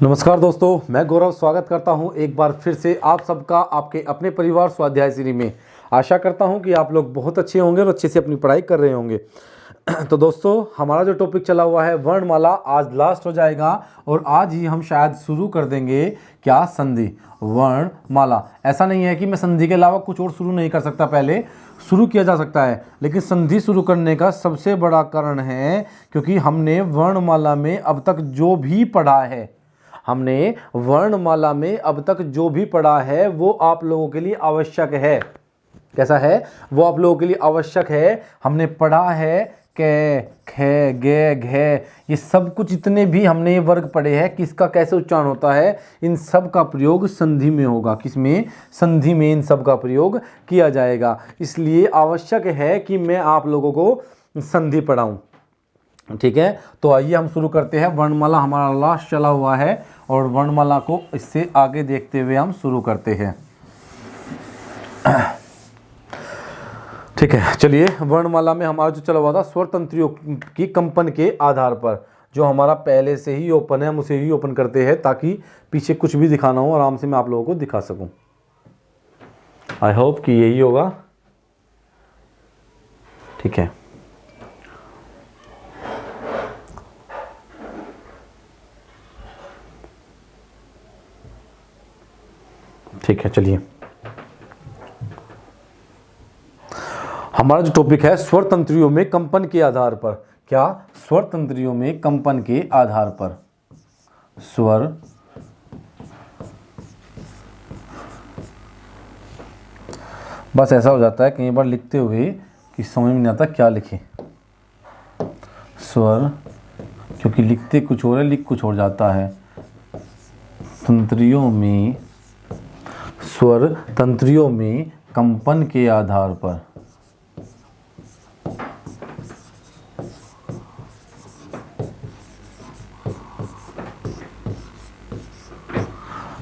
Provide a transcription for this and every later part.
नमस्कार दोस्तों, मैं गौरव स्वागत करता हूं एक बार फिर से आप सबका आपके अपने परिवार स्वाध्याय श्री में। आशा करता हूं कि आप लोग बहुत अच्छे होंगे और अच्छे से अपनी पढ़ाई कर रहे होंगे। तो दोस्तों, हमारा जो टॉपिक चला हुआ है वर्णमाला, आज लास्ट हो जाएगा और आज ही हम शायद शुरू कर देंगे क्या, संधि। वर्णमाला, ऐसा नहीं है कि मैं संधि के अलावा कुछ और शुरू नहीं कर सकता, पहले शुरू किया जा सकता है, लेकिन संधि शुरू करने का सबसे बड़ा कारण है क्योंकि हमने वर्णमाला में अब तक जो भी पढ़ा है, हमने वर्णमाला में अब तक जो भी पढ़ा है वो आप लोगों के लिए आवश्यक है। कैसा है? वो आप लोगों के लिए आवश्यक है। हमने पढ़ा है कै, खे, गे, घे, ये सब कुछ जितने भी हमने ये वर्ग पढ़े हैं, किसका कैसे उच्चारण होता है, इन सब का प्रयोग संधि में होगा। किसमें? संधि में इन सब का प्रयोग किया जाएगा। इसलिए आवश्यक है कि मैं आप लोगों को संधि पढ़ाऊं। ठीक है, तो आइए हम शुरू करते हैं। वर्णमाला हमारा लास्ट चला हुआ है और वर्णमाला को इससे आगे देखते हुए हम शुरू करते हैं। ठीक है, चलिए। वर्णमाला में हमारा जो चला हुआ था स्वर तंत्रियों की कंपन के आधार पर, जो हमारा पहले से ही ओपन है, हम उसे ही ओपन करते हैं ताकि पीछे कुछ भी दिखाना हो आराम से मैं आप लोगों को दिखा सकूं। आई होप कि यही होगा। ठीक है, ठीक है, चलिए। हमारा जो टॉपिक है स्वर तंत्रियों में कंपन के आधार पर। क्या? स्वर तंत्रियों में कंपन के आधार पर। स्वर बस ऐसा हो जाता है कई बार लिखते हुए कि समझ में नहीं आता क्या लिखें। स्वर, क्योंकि लिखते कुछ और है, लिख कुछ और जाता है। तंत्रियों में, स्वर तंत्रियों में कंपन के आधार पर।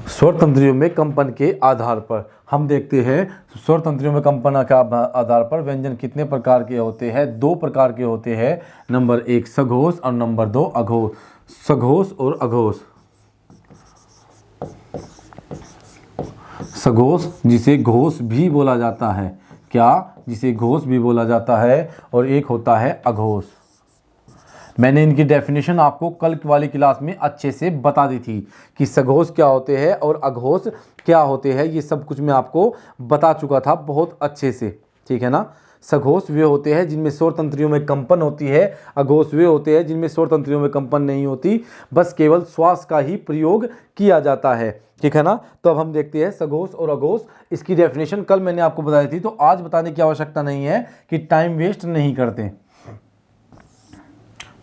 स्वर तंत्रियों में कंपन के आधार पर हम देखते हैं स्वर तंत्रियों में कंपन के आधार पर व्यंजन कितने प्रकार के होते हैं? दो प्रकार के होते हैं। नंबर 1 सघोष और नंबर 2 अघोष। सघोष और अघोष। सघोष जिसे घोष भी बोला जाता है। क्या? जिसे घोष भी बोला जाता है। और एक होता है अघोष। मैंने इनकी डेफिनेशन आपको कल वाली क्लास में अच्छे से बता दी थी कि सघोष क्या होते हैं और अघोष क्या होते हैं। ये सब कुछ मैं आपको बता चुका था बहुत अच्छे से। ठीक है ना? सघोष वे होते हैं जिनमें स्वर तंत्रियों में कंपन होती है। अघोष वे होते हैं जिनमें स्वर तंत्रियों में कंपन नहीं होती, बस केवल श्वास का ही प्रयोग किया जाता है। ठीक है ना? तो अब हम देखते हैं सघोष और अघोष। इसकी डेफिनेशन कल मैंने आपको बताई थी, तो आज बताने की आवश्यकता नहीं है कि टाइम वेस्ट नहीं करते।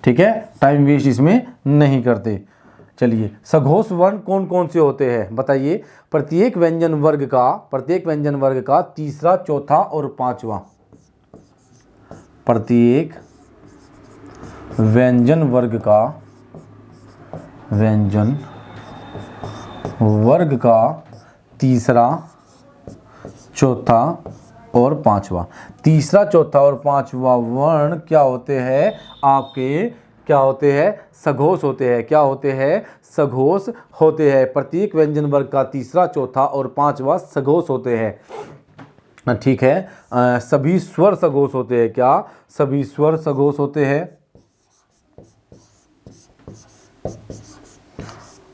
ठीक है, टाइम वेस्ट इसमें नहीं करते। चलिए, सघोष वर्ण कौन कौन से होते हैं बताइए। प्रत्येक व्यंजन वर्ग का तीसरा, चौथा और पांचवा। प्रत्येक व्यंजन वर्ग का तीसरा, चौथा और पांचवा। तीसरा, चौथा और पांचवा वर्ण क्या होते हैं? आपके क्या होते हैं? सघोष होते हैं। क्या होते हैं? सघोष होते हैं। प्रत्येक व्यंजन वर्ग का तीसरा, चौथा और पांचवा सघोष होते हैं। ठीक है, सभी स्वर सघोष होते हैं। क्या? सभी स्वर सघोष होते हैं।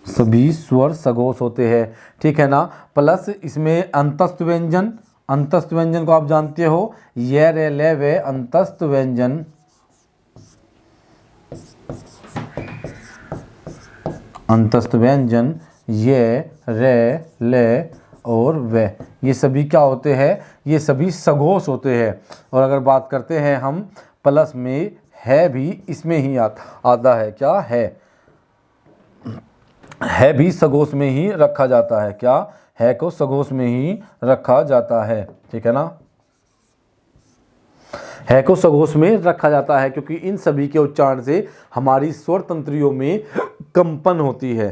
सभी स्वर सघोष होते हैं। ठीक है ना? प्लस इसमें अंतस्थ व्यंजन को आप जानते हो, ये रे ले वे अंतस्थ व्यंजन। ये रे ले और वे, ये सभी क्या होते हैं? ये सभी सघोष होते हैं। और अगर बात करते हैं हम प्लस में, है भी इसमें ही आता है। क्या है भी सघोष में ही रखा जाता है। क्या? है को सघोष में ही रखा जाता है। ठीक है ना? है को सघोष में रखा जाता है क्योंकि इन सभी के उच्चारण से हमारी स्वर तंत्रियों में कंपन होती है।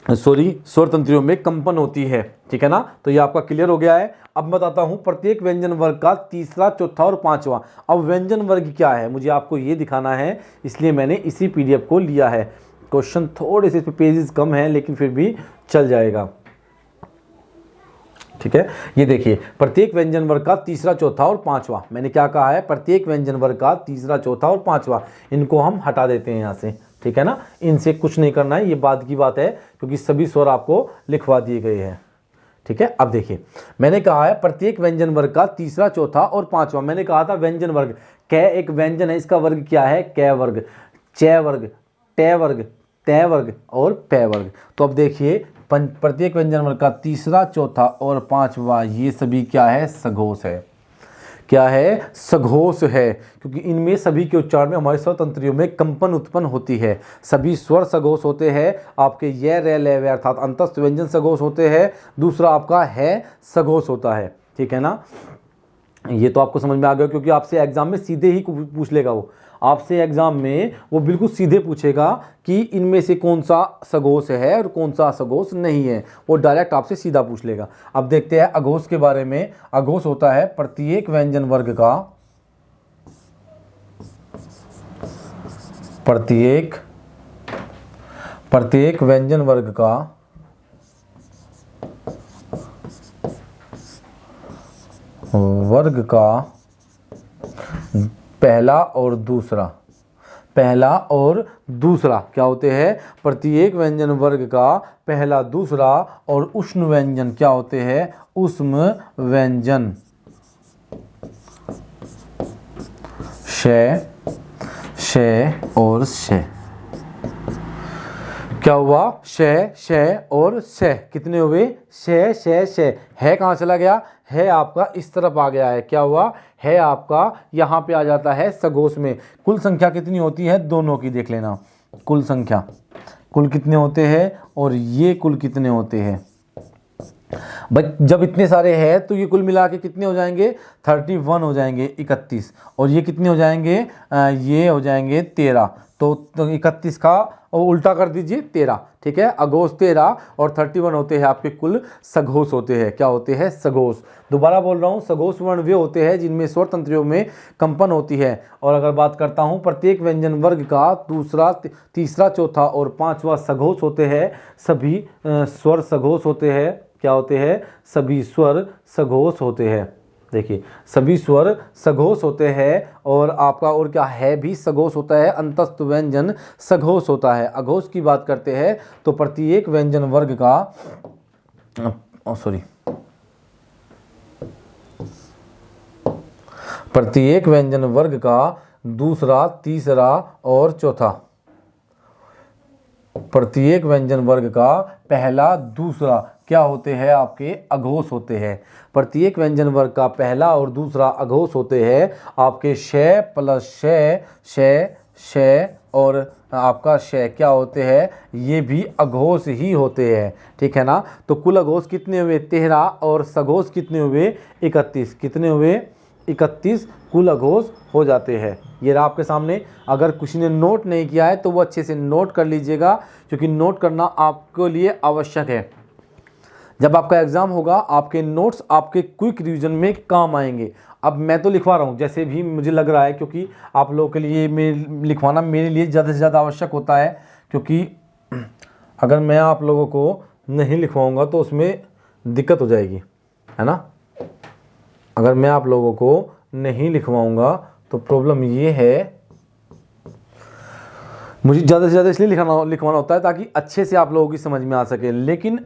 स्वर तंत्रियों में कंपन होती है। ठीक है ना? तो ये आपका क्लियर हो गया है। अब बताता हूं प्रत्येक व्यंजन वर्ग का तीसरा, चौथा और पांचवा। अब व्यंजन वर्ग क्या है मुझे आपको ये दिखाना है, इसलिए मैंने इसी पीडीएफ को लिया है। क्वेश्चन थोड़े से इस पे पेजेस कम हैं लेकिन फिर भी चल जाएगा। ठीक है, ये देखिए प्रत्येक व्यंजन वर्ग का तीसरा, चौथा और पांचवा। मैंने क्या कहा है, प्रत्येक व्यंजन वर्ग का तीसरा, चौथा और पांचवा, इनको हम हटा देते हैं यहाँ से। ठीक है ना, इनसे कुछ नहीं करना है, ये बाद की बात है क्योंकि सभी स्वर आपको लिखवा दिए गए हैं। ठीक है, अब देखिए मैंने कहा है प्रत्येक व्यंजन वर्ग का तीसरा, चौथा और पांचवा। मैंने कहा था व्यंजन वर्ग, कै एक व्यंजन है, इसका वर्ग क्या है, कै वर्ग, चै वर्ग, टे वर्ग, तै वर्ग और पै वर्ग। तो अब देखिए प्रत्येक व्यंजन वर्ग का तीसरा, चौथा और पांचवा, ये सभी क्या है, सघोष है। क्या है, सघोष है, क्योंकि इनमें सभी के उच्चारण में हमारे स्वर तंत्रियों में कंपन उत्पन्न होती है। सभी स्वर सघोष होते हैं आपके, य रे ले वे अर्थात अंतस्थ व्यंजन सघोष होते हैं। दूसरा आपका है सघोष होता है। ठीक है ना, ये तो आपको समझ में आ गया क्योंकि आपसे एग्जाम में सीधे ही पूछ लेगा वो, आपसे एग्जाम में वो बिल्कुल सीधे पूछेगा कि इनमें से कौन सा सघोष है और कौन सा सघोष नहीं है, वो डायरेक्ट आपसे सीधा पूछ लेगा। अब देखते हैं अघोष के बारे में। अघोष होता है प्रत्येक व्यंजन वर्ग का, प्रत्येक व्यंजन वर्ग का पहला और दूसरा क्या होते हैं, प्रत्येक व्यंजन वर्ग का पहला, दूसरा और उष्ण व्यंजन क्या होते हैं, उष्म व्यंजन। शय और शय क्या हुआ, शय और शय कितने हुए, शय। है कहाँ चला गया, है आपका इस तरफ आ गया है। क्या हुआ, है आपका यहाँ पे आ जाता है सघोष में। कुल संख्या कितनी होती है दोनों की देख लेना, कुल संख्या, कुल कितने होते हैं और ये कुल कितने होते हैं। भाई जब इतने सारे हैं तो ये कुल मिला के कितने हो जाएंगे, 31 हो जाएंगे, 31, और ये कितने हो जाएंगे, ये हो जाएंगे 13। तो 31 का और उल्टा कर दीजिए 13। ठीक है, अघोष 13 और 31 होते हैं आपके कुल सघोष होते हैं। क्या होते हैं, सघोष। दोबारा बोल रहा हूँ, सघोष वर्ण वे होते हैं जिनमें स्वर तंत्रियों में कंपन होती है। और अगर बात करता हूँ प्रत्येक व्यंजन वर्ग का दूसरा, तीसरा, चौथा और पांचवा सघोष होते हैं। सभी स्वर सघोष होते हैं। क्या होते हैं, सभी स्वर सघोष होते हैं। देखिए सभी स्वर सघोष होते हैं और आपका और क्या है भी सघोष होता है, अंतस्थ व्यंजन सघोष होता है। अघोष की बात करते हैं तो प्रत्येक व्यंजन वर्ग का प्रत्येक व्यंजन वर्ग का दूसरा, तीसरा और चौथा, प्रत्येक व्यंजन वर्ग का पहला, दूसरा क्या होते हैं आपके, अघोष होते हैं। प्रत्येक व्यंजन वर्ग का पहला और दूसरा अघोष होते हैं आपके। शय प्लस शय और आपका शय क्या होते हैं, ये भी अघोष ही होते हैं। ठीक है ना, तो कुल अघोष कितने हुए, 13 और सघोष कितने हुए, 31। कितने हुए, 31 कुल अघोष हो जाते हैं। ये रहा आपके सामने। अगर किसी ने नोट नहीं किया है तो वो अच्छे से नोट कर लीजिएगा क्योंकि नोट करना आपके लिए आवश्यक है। जब आपका एग्जाम होगा आपके नोट्स आपके क्विक रिवीजन में काम आएंगे। अब मैं तो लिखवा रहा हूँ जैसे भी मुझे लग रहा है, क्योंकि आप लोगों के लिए लिखवाना मेरे लिए ज़्यादा से ज़्यादा आवश्यक होता है, क्योंकि अगर मैं आप लोगों को नहीं लिखवाऊँगा तो उसमें दिक्कत हो जाएगी, है ना। अगर मैं आप लोगों को नहीं लिखवाऊँगा तो प्रॉब्लम ये है, मुझे ज़्यादा से ज़्यादा इसलिए लिखवाना होता है ताकि अच्छे से आप लोगों की समझ में आ सके। लेकिन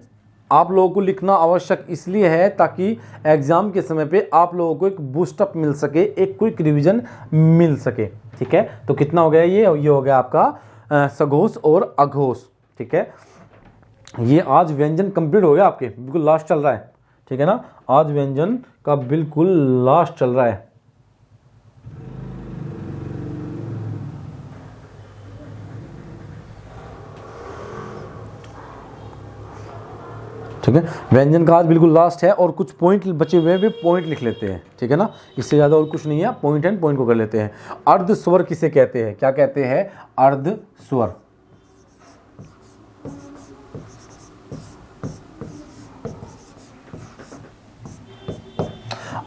आप लोगों को लिखना आवश्यक इसलिए है ताकि एग्ज़ाम के समय पे आप लोगों को एक बूस्टअप मिल सके, एक क्विक रिवीजन मिल सके। ठीक है, तो कितना हो गया, ये हो गया आपका सघोष और अघोष। ठीक है, ये आज व्यंजन कंप्लीट हो गया आपके, बिल्कुल लास्ट चल रहा है। ठीक है ना, आज व्यंजन का बिल्कुल लास्ट चल रहा है। ठीक है, व्यंजन का आज बिल्कुल लास्ट है और कुछ पॉइंट बचे हुए हैं, वे पॉइंट लिख लेते हैं। ठीक है ना, इससे ज़्यादा और कुछ नहीं है, पॉइंट एंड पॉइंट को कर लेते हैं। अर्ध स्वर किसे कहते हैं, क्या कहते हैं, अर्ध स्वर।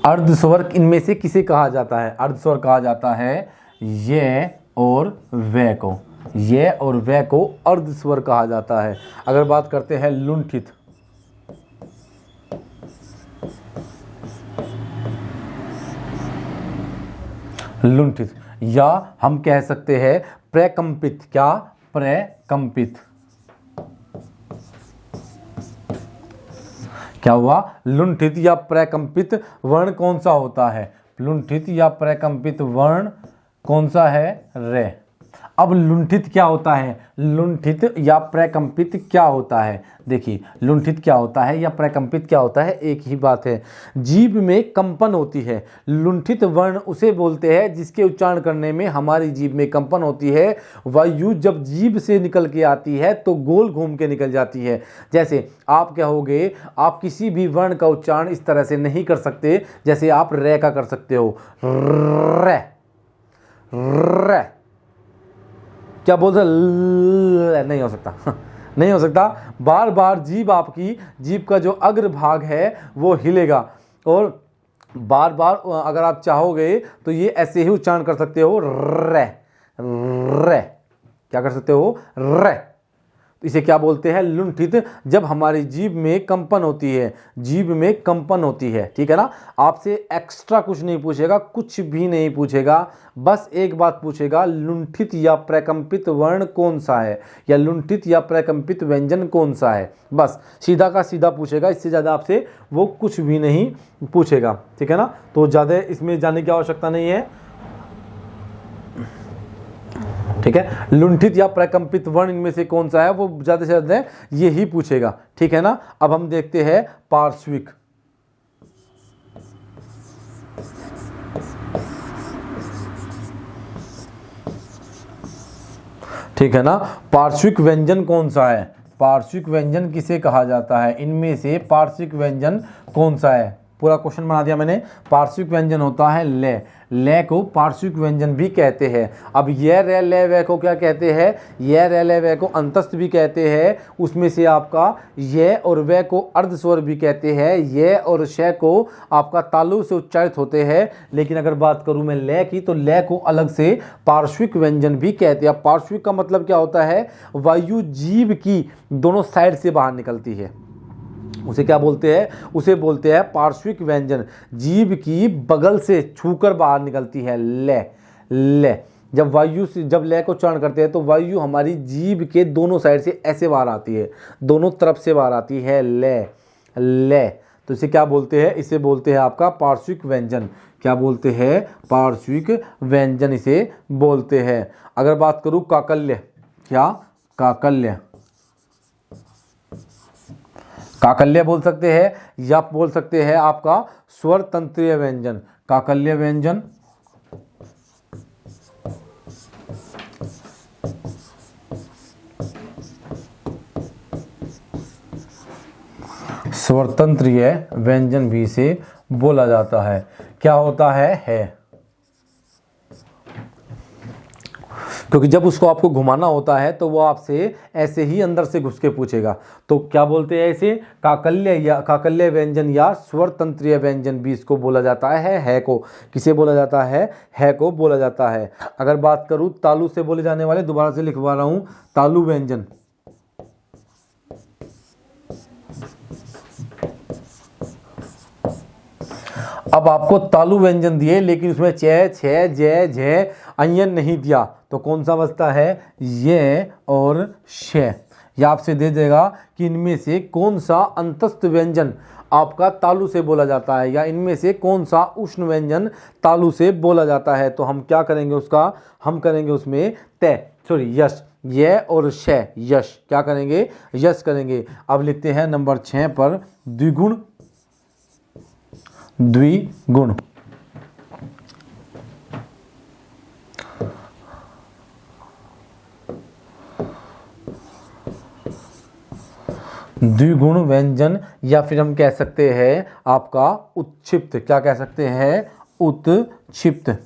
अर्ध स्वर इनमें से किसे कहा जाता है, अर्ध स्वर कहा जाता है ये और वे को, ये और वे को अर्ध स्वर कहा जाता है। अगर बात करते हैं लुंठित, लुंठित, या हम कह सकते हैं प्रकंपित। क्या? प्रकंपित। क्या हुआ? लुंठित या प्रकंपित वर्ण कौन सा होता है? लुंठित या प्रकंपित वर्ण कौन सा है? रे। अब लुंठित क्या होता है? लुंठित या प्रकंपित क्या होता है? देखिए, लुंठित क्या होता है या प्रकंपित क्या होता है, एक ही बात है। जीभ में कंपन होती है। लुंठित वर्ण उसे बोलते हैं जिसके उच्चारण करने में हमारी जीभ में कंपन होती है। वायु जब जीभ से निकल के आती है तो गोल घूम के निकल जाती है। जैसे आप कहोगे, आप किसी भी वर्ण का उच्चारण इस तरह से नहीं कर सकते जैसे आप रे का कर सकते हो। रे, रे, क्या बोलते? नहीं हो सकता, नहीं हो सकता। बार बार जीभ, आपकी जीभ का जो अग्र भाग है वो हिलेगा, और बार बार अगर आप चाहोगे तो ये ऐसे ही उच्चारण कर सकते हो, रे, रे। क्या कर सकते हो? रे। इसे क्या बोलते हैं? लुंठित। जब हमारी जीभ में कंपन होती है, जीभ में कंपन होती है, ठीक है ना। आपसे एक्स्ट्रा कुछ नहीं पूछेगा, कुछ भी नहीं पूछेगा, बस एक बात पूछेगा, लुंठित या प्रकंपित वर्ण कौन सा है, या लुंठित या प्रकंपित व्यंजन कौन सा है। बस सीधा का सीधा पूछेगा, इससे ज़्यादा आपसे वो कुछ भी नहीं पूछेगा, ठीक है ना। तो ज़्यादा इसमें जाने की आवश्यकता नहीं है, ठीक है। लुंठित या प्रकंपित वर्ण इनमें से कौन सा है, वो ज्यादा से ज्यादा यही पूछेगा, ठीक है ना। अब हम देखते हैं पार्श्विक। ठीक है ना। पार्श्विक व्यंजन कौन सा है? पार्श्विक व्यंजन किसे कहा जाता है? इनमें से पार्श्विक व्यंजन कौन सा है? पूरा क्वेश्चन बना दिया मैंने। पार्श्विक व्यंजन होता है ले। ले को पार्श्विक व्यंजन भी कहते हैं। अब ये रे ले वे को क्या कहते हैं? ये रे ले वे को अंतस्थ भी कहते हैं। उसमें से आपका ये और वे को अर्ध स्वर भी कहते हैं। ये और शे को आपका तालु से उच्चारित होते हैं। लेकिन अगर बात करूं मैं ले की, तो ले को अलग से पार्श्विक व्यंजन भी कहते हैं। पार्श्विक का मतलब क्या होता है? वायु जीभ की दोनों साइड से बाहर निकलती है, उसे क्या बोलते हैं? उसे बोलते हैं पार्श्विक व्यंजन। जीभ की बगल से छूकर बाहर निकलती है, ले, ले। जब वायु से, जब ले को उच्चारण करते हैं तो वायु हमारी जीभ के दोनों साइड से ऐसे बाहर आती है, दोनों तरफ से बाहर आती है, ले, ले। तो इसे क्या बोलते हैं? इसे बोलते हैं आपका पार्श्विक व्यंजन। क्या बोलते हैं? पार्श्विक व्यंजन इसे बोलते हैं। अगर बात करूं काकल्य, क्या? काकल्य। काकल्य बोल सकते हैं, या बोल सकते हैं आपका स्वर तंत्रीय व्यंजन। काकल्य व्यंजन, स्वरतंत्रीय व्यंजन भी इसे बोला जाता है। क्या होता है? क्योंकि जब उसको आपको घुमाना होता है तो वो आपसे ऐसे ही अंदर से घुस के पूछेगा। तो क्या बोलते हैं इसे? काकल्य, या काकल्य व्यंजन या स्वर तंत्रीय व्यंजन भी इसको बोला जाता है को। किसे बोला जाता है को बोला जाता है। अगर बात करूं तालु से बोले जाने वाले, दोबारा से लिखवा रहा हूं, तालु व्यंजन। अब आपको तालु व्यंजन दिए लेकिन उसमें चे, छे, जे, झे, अयन नहीं दिया, तो कौन सा बचता है? ये और शे। यह आपसे दे देगा कि इनमें से कौन सा अंतस्थ व्यंजन आपका तालु से बोला जाता है, या इनमें से कौन सा उष्ण व्यंजन तालु से बोला जाता है। तो हम क्या करेंगे उसका? हम करेंगे उसमें यश। ये और शे, यश। क्या करेंगे? यश करेंगे। अब लिखते हैं नंबर 6 पर द्विगुण। द्विगुण, द्विगुण व्यंजन, या फिर हम कह सकते हैं आपका उत्क्षिप्त। क्या कह सकते हैं? उत्क्षिप्त।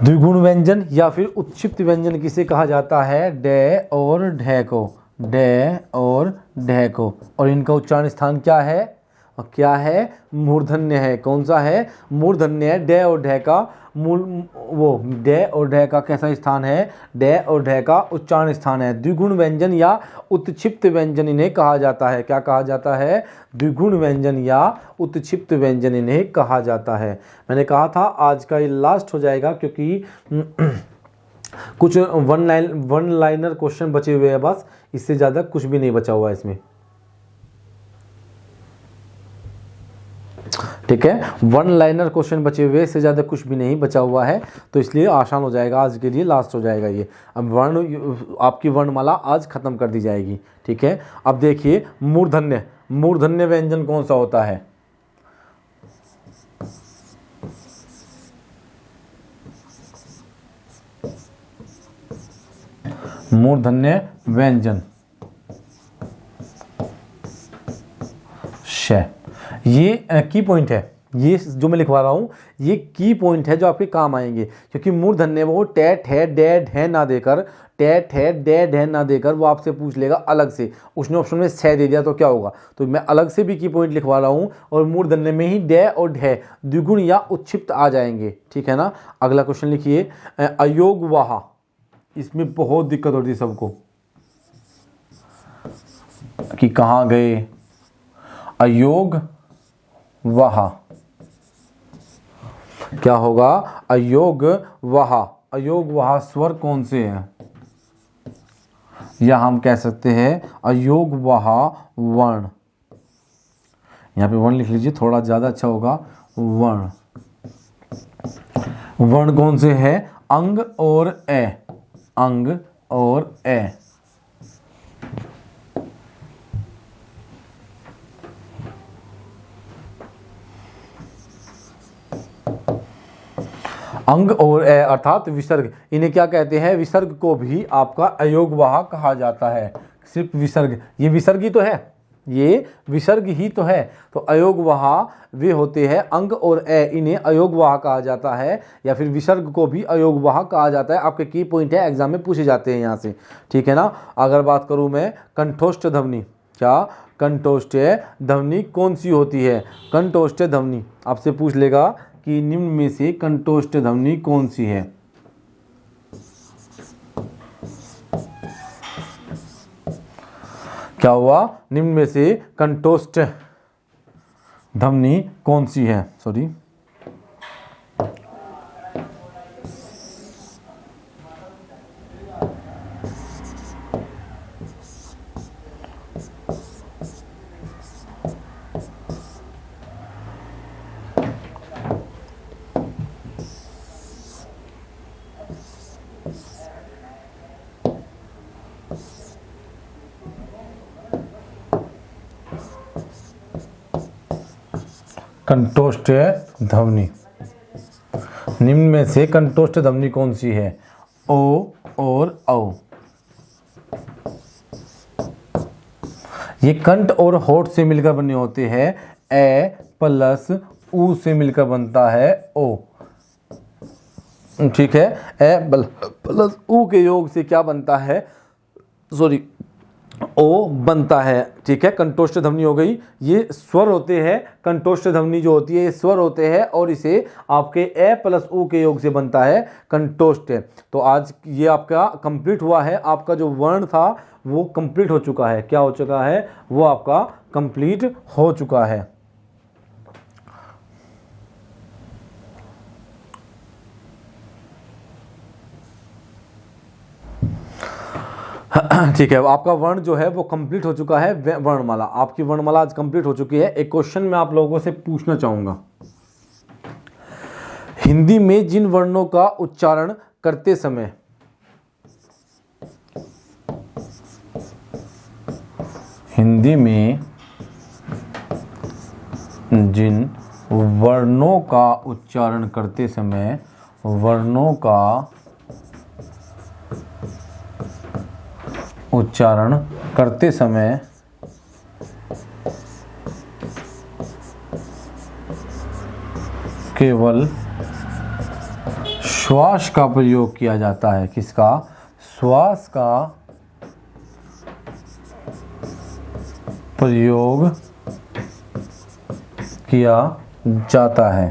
द्विगुण व्यंजन या फिर उत्क्षिप्त व्यंजन किसे कहा जाता है? डे और ढे को। डे और ढे को। और इनका उच्चारण स्थान क्या है? क्या है, मूर्धन्य है। कौन सा है, मूर्धन्य है। डे और ढे का मूल, वो डे और ढे का कैसा स्थान है, डे और ढे का उच्चारण स्थान है। द्विगुण व्यंजन या उत्क्षिप्त व्यंजन इन्हें कहा जाता है। क्या कहा जाता है, द्विगुण व्यंजन या उत्क्षिप्त व्यंजन इन्हें कहा जाता है। मैंने कहा था आज का ये लास्ट हो जाएगा, क्योंकि कुछ वन लाइनर क्वेश्चन बचे हुए हैं बस, इससे ज़्यादा कुछ भी नहीं बचा हुआ है इसमें। ठीक है, वन लाइनर क्वेश्चन बचे हुए, इससे ज़्यादा कुछ भी नहीं बचा हुआ है, तो इसलिए आसान हो जाएगा आज के लिए, लास्ट हो जाएगा ये। अब आपकी वर्णमाला आज खत्म कर दी जाएगी। ठीक है, अब देखिए मूर्धन्य, मूर्धन्य व्यंजन कौन सा होता है। मूर्धन्य व्यंजन श, ये की पॉइंट है, ये जो मैं लिखवा रहा हूं ये की पॉइंट है जो आपके काम आएंगे, क्योंकि मूर्धन्य वो टेट है डेड है ना देकर, टेट है डेड है ना देकर वो आपसे पूछ लेगा अलग से। उसने ऑप्शन में छः दे दिया तो क्या होगा, तो मैं अलग से भी की पॉइंट लिखवा रहा हूं, और मूर्धन्य में ही डे और ढे द्विगुण या उत्क्षिप्त आ जाएंगे। ठीक है ना। अगला क्वेश्चन लिखिए, अयोग वाह, इसमें बहुत दिक्कत होती है सबको कि कहाँ गए। अयोग वाह क्या होगा, अयोग वाह, अयोग वाह स्वर कौन से हैं, या हम कह सकते हैं अयोग वाह वर्ण। यहाँ पे वर्ण लिख लीजिए, थोड़ा ज़्यादा अच्छा होगा। वर्ण, वर्ण कौन से हैं, अंग और ए, अंग और ए। अंग और ए अर्थात विसर्ग, इन्हें क्या कहते हैं, विसर्ग को भी आपका अयोगवाह कहा जाता है। सिर्फ विसर्ग, ये विसर्ग ही तो है, ये विसर्ग ही तो है, तो अयोगवाह वे होते हैं अंग और ए, इन्हें अयोगवाह कहा जाता है, या फिर विसर्ग को भी अयोगवाह कहा जाता है। आपके की पॉइंट है, एग्जाम में पूछे जाते हैं यहाँ से। ठीक है ना। अगर बात करूँ मैं कंठोष्ठ ध्वनि, क्या कंठोष्ठ ध्वनि कौन सी होती है, कंठोष्ठ ध्वनि आपसे पूछ लेगा कि निम्न में से कंठोष्ठ ध्वनि कौन सी है। क्या हुआ, निम्न में से कंठोष्ठ ध्वनि कौन सी है, सॉरी कंठोष्ठ ध्वनि, निम्न में से कंठोष्ठ ध्वनि कौन सी है, ओ और औ। ये कंठ और होठ से मिलकर बने होते हैं, ए प्लस ऊ से मिलकर बनता है ओ। ठीक है, ए प्लस ऊ के योग से क्या बनता है, सॉरी ओ बनता है। ठीक है, कंठोष्ठ ध्वनि हो गई। ये स्वर होते हैं, कंठोष्ठ ध्वनि जो होती है ये स्वर होते हैं, और इसे आपके ए प्लस ऊ के योग से बनता है कंठोष्ठ। तो आज ये आपका कंप्लीट हुआ है, आपका जो वर्ण था वो कंप्लीट हो चुका है। क्या हो चुका है, वो आपका कंप्लीट हो चुका है। ठीक है, आपका वर्ण जो है वो कंप्लीट हो चुका है, वर्णमाला, आपकी वर्णमाला आज कंप्लीट हो चुकी है। एक क्वेश्चन मैं आप लोगों से पूछना चाहूंगा, हिंदी में जिन वर्णों का उच्चारण करते समय हिंदी में जिन वर्णों का उच्चारण करते समय वर्णों का उच्चारण करते समय केवल श्वास का प्रयोग किया जाता है। किसका, श्वास का प्रयोग किया जाता है।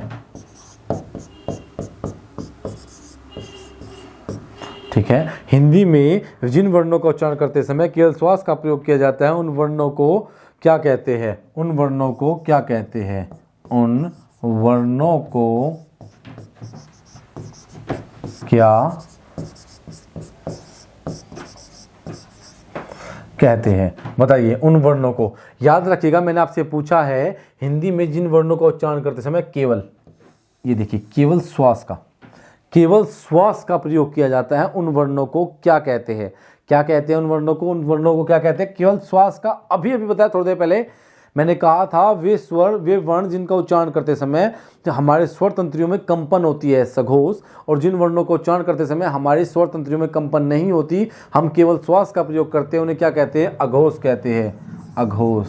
ठीक है, हिंदी में जिन वर्णों का उच्चारण करते समय केवल श्वास का प्रयोग किया जाता है, उन वर्णों को क्या कहते हैं? उन वर्णों को क्या कहते हैं? उन वर्णों को क्या कहते हैं? बताइए। उन वर्णों को याद रखिएगा, मैंने आपसे पूछा है हिंदी में जिन वर्णों का उच्चारण करते समय केवल, ये देखिए, केवल श्वास का प्रयोग किया जाता है, उन वर्णों को क्या कहते हैं? क्या कहते हैं उन वर्णों को? उन वर्णों को क्या कहते हैं? केवल श्वास का। अभी बताया थोड़ी देर पहले, मैंने कहा था वे स्वर, वे वर्ण जिनका उच्चारण करते समय हमारे स्वर तंत्रियों में कंपन होती है, सघोष, और जिन वर्णों को उच्चारण करते समय हमारे स्वर तंत्रियों में कंपन नहीं होती, हम केवल श्वास का प्रयोग करते हैं, उन्हें क्या कहते हैं? अघोष कहते हैं। अघोष।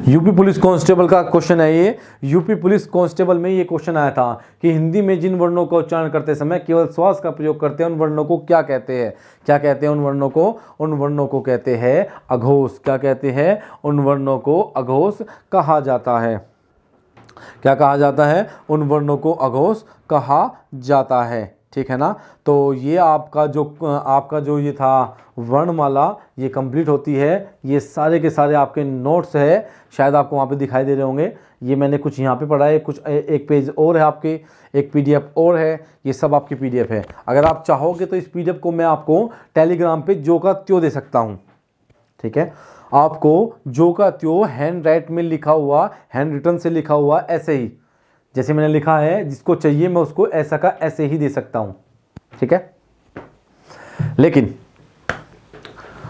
यूपी पुलिस कांस्टेबल का क्वेश्चन है ये। यूपी पुलिस कांस्टेबल में ये क्वेश्चन आया था कि हिंदी में जिन वर्णों का उच्चारण करते समय केवल श्वास का प्रयोग करते हैं, उन वर्णों को क्या कहते हैं? क्या कहते हैं उन वर्णों को? उन वर्णों को कहते हैं अघोष। क्या कहते हैं? उन वर्णों को अघोष कहा जाता है। क्या कहा जाता है? उन वर्णों को अघोष कहा जाता है। ठीक है ना? तो ये आपका जो ये था वर्णमाला, ये कंप्लीट होती है। ये सारे के सारे आपके नोट्स है, शायद आपको वहाँ पे दिखाई दे रहे होंगे। ये मैंने कुछ यहाँ पे पढ़ा है, कुछ एक पेज और है आपके, एक पीडीएफ और है, ये सब आपकी पीडीएफ है। अगर आप चाहोगे तो इस पीडीएफ को मैं आपको टेलीग्राम पे जो का त्यों दे सकता हूँ। ठीक है, आपको जो का त्यों हैंड राइट में लिखा हुआ, हैंड रिटन से लिखा हुआ, ऐसे ही जैसे मैंने लिखा है, जिसको चाहिए मैं उसको ऐसा का ऐसे ही दे सकता हूं। ठीक है, लेकिन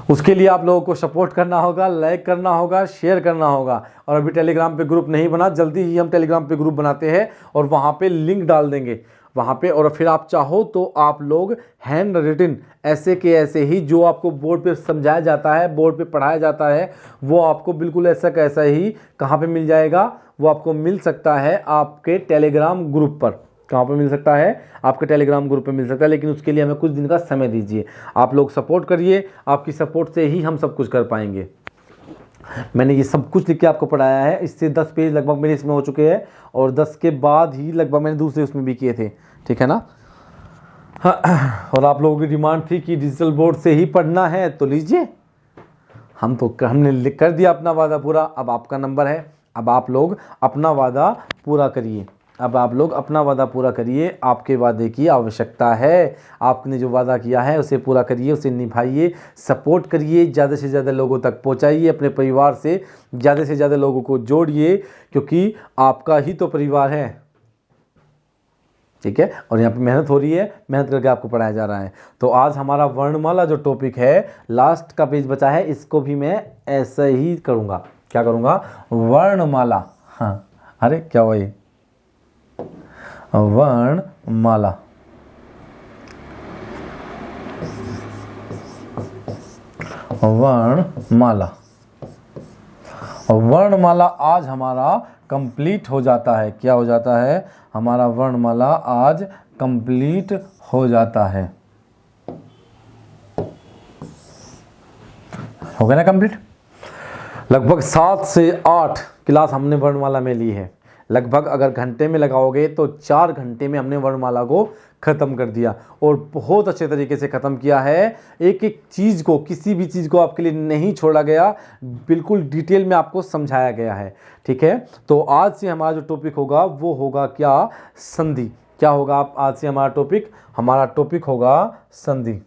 उसके लिए आप लोगों को सपोर्ट करना होगा, लाइक करना होगा, शेयर करना होगा। और अभी टेलीग्राम पे ग्रुप नहीं बना, जल्दी ही हम टेलीग्राम पे ग्रुप बनाते हैं और वहाँ पे लिंक डाल देंगे वहाँ पे। और फिर आप चाहो तो आप लोग हैंड रिटन ऐसे के ऐसे ही, जो आपको बोर्ड पे समझाया जाता है, बोर्ड पे पढ़ाया जाता है, वो आपको बिल्कुल ऐसा कैसा ही कहाँ पे मिल जाएगा? वो आपको मिल सकता है आपके टेलीग्राम ग्रुप पर। कहाँ पे मिल सकता है? आपके टेलीग्राम ग्रुप पे मिल सकता है, लेकिन उसके लिए हमें कुछ दिन का समय दीजिए। आप लोग सपोर्ट करिए, आपकी सपोर्ट से ही हम सब कुछ कर पाएंगे। मैंने ये सब कुछ लिख के आपको पढ़ाया है, इससे 10 पेज लगभग मेरे इसमें हो चुके हैं, और 10 के बाद ही लगभग मैंने दूसरे उसमें भी किए थे। ठीक है ना? और आप लोगों की डिमांड थी कि डिजिटल बोर्ड से ही पढ़ना है, तो लीजिए, हमने कर दिया अपना वादा पूरा। अब आपका नंबर है, अब आप लोग अपना वादा पूरा करिए। आपके वादे की आवश्यकता है। आपने जो वादा किया है उसे पूरा करिए, उसे निभाइए, सपोर्ट करिए, ज़्यादा से ज़्यादा लोगों तक पहुंचाइए, अपने परिवार से ज़्यादा लोगों को जोड़िए, क्योंकि आपका ही तो परिवार है। ठीक है, और यहाँ पे मेहनत हो रही है, मेहनत करके आपको पढ़ाया जा रहा है। तो आज हमारा वर्णमाला जो टॉपिक है, लास्ट का पेज बचा है, इसको भी मैं ऐसे ही करूँगा। क्या करूँगा? वर्णमाला। हाँ, अरे क्या हुआ ये? वर्णमाला। वर्णमाला आज हमारा कंप्लीट हो जाता है। क्या हो जाता है? हमारा वर्णमाला आज कंप्लीट हो जाता है। हो गया ना कंप्लीट? लगभग 7 से 8 क्लास हमने वर्णमाला में ली है। लगभग अगर घंटे में लगाओगे तो 4 घंटे में हमने वर्णमाला को ख़त्म कर दिया, और बहुत अच्छे तरीके से ख़त्म किया है। एक एक चीज़ को, किसी भी चीज़ को आपके लिए नहीं छोड़ा गया, बिल्कुल डिटेल में आपको समझाया गया है। ठीक है, तो आज से हमारा जो टॉपिक होगा वो होगा क्या? संधि। क्या होगा आज से हमारा टॉपिक? हमारा टॉपिक होगा संधि।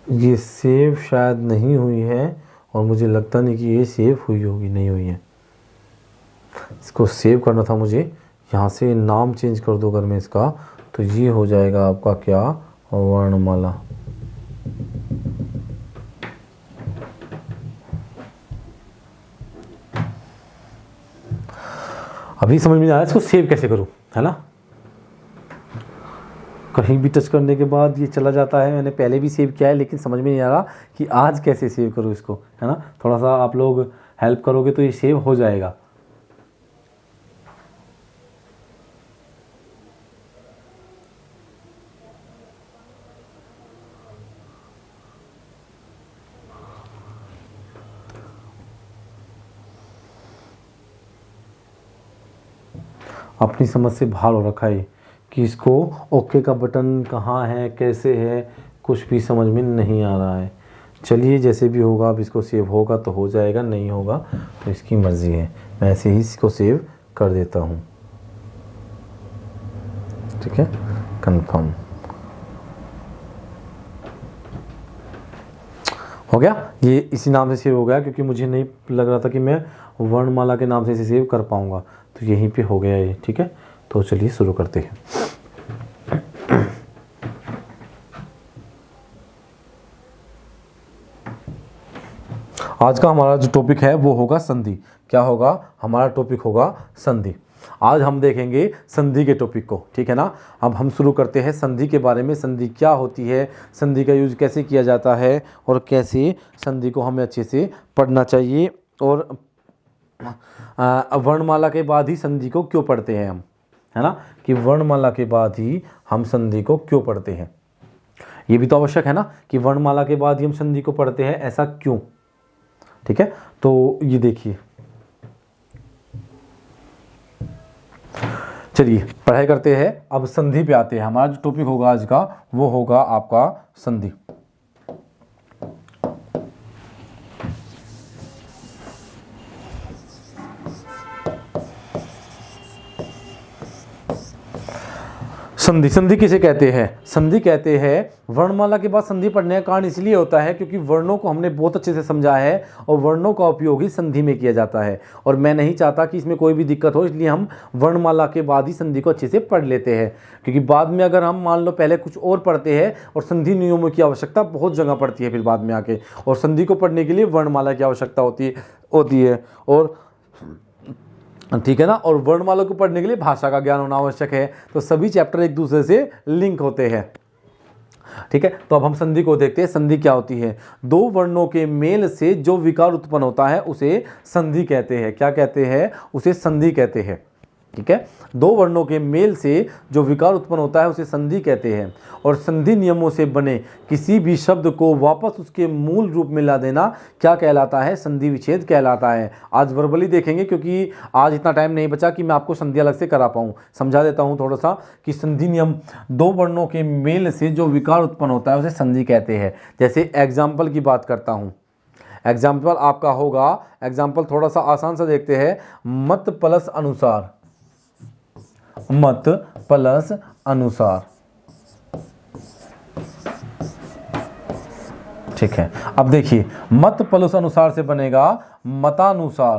ये सेव शायद नहीं हुई है, और मुझे लगता नहीं कि ये सेव हुई होगी, नहीं हुई है। इसको सेव करना था मुझे, यहाँ से नाम चेंज कर दो अगर मैं इसका, तो ये हो जाएगा आपका क्या, वर्णमाला। अभी समझ में नहीं आ रहा इसको सेव कैसे करूं, है ना। कहीं भी टच करने के बाद ये चला जाता है। मैंने पहले भी सेव किया है लेकिन समझ में नहीं आ रहा कि आज कैसे सेव करूं इसको, है ना। थोड़ा सा आप लोग हेल्प करोगे तो ये सेव हो जाएगा। अपनी समझ से बाहर हो रखा है कि इसको ओके का बटन कहाँ है, कैसे है, कुछ भी समझ में नहीं आ रहा है। चलिए जैसे भी होगा, अब इसको सेव होगा तो हो जाएगा, नहीं होगा तो इसकी मर्ज़ी है। मैं ऐसे ही इसको सेव कर देता हूँ, ठीक है। कंफर्म हो गया। ये इसी नाम से सेव हो गया क्योंकि मुझे नहीं लग रहा था कि मैं वर्णमाला के नाम से इसे सेव कर पाऊँगा, तो यहीं पे हो गया ये, ठीक है। तो चलिए शुरू करते हैं। आज का हमारा जो टॉपिक है वो होगा संधि। क्या होगा हमारा टॉपिक, होगा संधि। आज हम देखेंगे संधि के टॉपिक को, ठीक है ना। अब हम शुरू करते हैं संधि के बारे में। संधि क्या होती है, संधि का यूज कैसे किया जाता है, और कैसे संधि को हमें अच्छे से पढ़ना चाहिए, और वर्णमाला के बाद ही संधि को क्यों पढ़ते हैं हम, है ना, कि वर्णमाला के बाद ही हम संधि को क्यों पढ़ते हैं। ये भी तो आवश्यक है ना कि वर्णमाला के बाद ही हम संधि को पढ़ते हैं, ऐसा क्यों, ठीक है। तो ये देखिए, चलिए पढ़ाई करते हैं। अब संधि पे आते हैं। हमारा जो टॉपिक होगा आज का वो होगा आपका संधि। संधि, संधि किसे कहते हैं, संधि कहते हैं वर्णमाला के बाद संधि पढ़ने का कारण इसलिए होता है क्योंकि वर्णों को हमने बहुत अच्छे से समझा है और वर्णों का उपयोग ही संधि में किया जाता है, और मैं नहीं चाहता कि इसमें कोई भी दिक्कत हो, इसलिए हम वर्णमाला के बाद ही संधि को अच्छे से पढ़ लेते हैं। क्योंकि बाद में अगर हम मान लो पहले कुछ और पढ़ते हैं और संधि नियमों की आवश्यकता बहुत जगह पड़ती है फिर बाद में आके, और संधि को पढ़ने के लिए वर्णमाला की आवश्यकता होती है और ठीक है ना। और वर्णमाला को पढ़ने के लिए भाषा का ज्ञान होना आवश्यक है। तो सभी चैप्टर एक दूसरे से लिंक होते हैं, ठीक है। तो अब हम संधि को देखते हैं। संधि क्या होती है, दो वर्णों के मेल से जो विकार उत्पन्न होता है उसे संधि कहते हैं। क्या कहते हैं, उसे संधि कहते हैं, ठीक है। दो वर्णों के मेल से जो विकार उत्पन्न होता है उसे संधि कहते हैं। और संधि नियमों से बने किसी भी शब्द को वापस उसके मूल रूप में ला देना क्या कहलाता है, संधि विच्छेद कहलाता है। आज वर्बली देखेंगे क्योंकि आज इतना टाइम नहीं बचा कि मैं आपको संधि अलग से करा पाऊँ। समझा देता हूँ थोड़ा सा कि संधि नियम, दो वर्णों के मेल से जो विकार उत्पन्न होता है उसे संधि कहते हैं। जैसे एग्जाम्पल की बात करता हूँ, एग्जाम्पल आपका होगा, एग्जाम्पल थोड़ा सा आसान सा देखते हैं। मत प्लस अनुसार, मत प्लस अनुसार, ठीक है। अब देखिए मत प्लस अनुसार से बनेगा मतानुसार।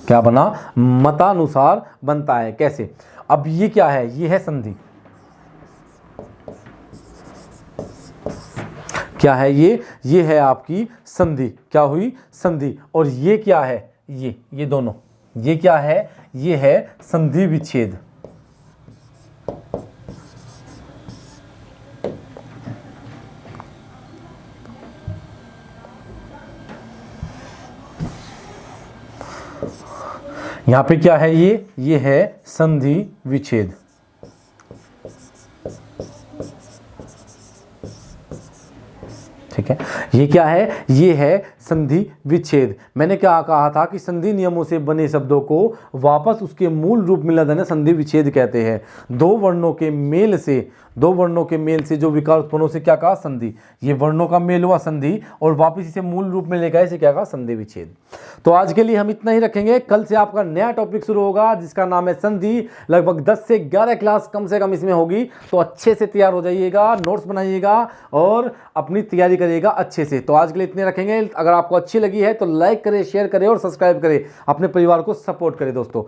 क्या बना, मतानुसार बनता है। कैसे, अब ये क्या है, ये है संधि। क्या है ये है आपकी संधि। क्या हुई, संधि। और ये क्या है, ये दोनों, ये क्या है, ये है संधि विच्छेद। यहां पे क्या है, ये है संधि विच्छेद, ठीक है। ये क्या है, ये है संधि विच्छेद। मैंने क्या कहा था कि संधि नियमों से बने शब्दों को वापस उसके मूल रूप में ला देना संधि विच्छेद कहते हैं। दो वर्णों के मेल से जो विकार उत्पन्न हो, से क्या कहा, संधि। ये वर्णों का मेल हुआ संधि, और वापस इसे मूल रूप में लेकर इसे क्या कहा, संधि विच्छेद। तो आज के लिए हम इतना ही रखेंगे। कल से आपका नया टॉपिक शुरू होगा जिसका नाम है संधि। लगभग 10 से 11 क्लास कम से कम इसमें होगी, तो अच्छे से तैयार हो जाइएगा, नोट्स बनाइएगा और अपनी तैयारी करिएगा अच्छे से। तो आज के लिए इतने रखेंगे। अगर अगर आपको अच्छी लगी है तो लाइक करें, शेयर करें और सब्सक्राइब करें, अपने परिवार को सपोर्ट करें दोस्तों।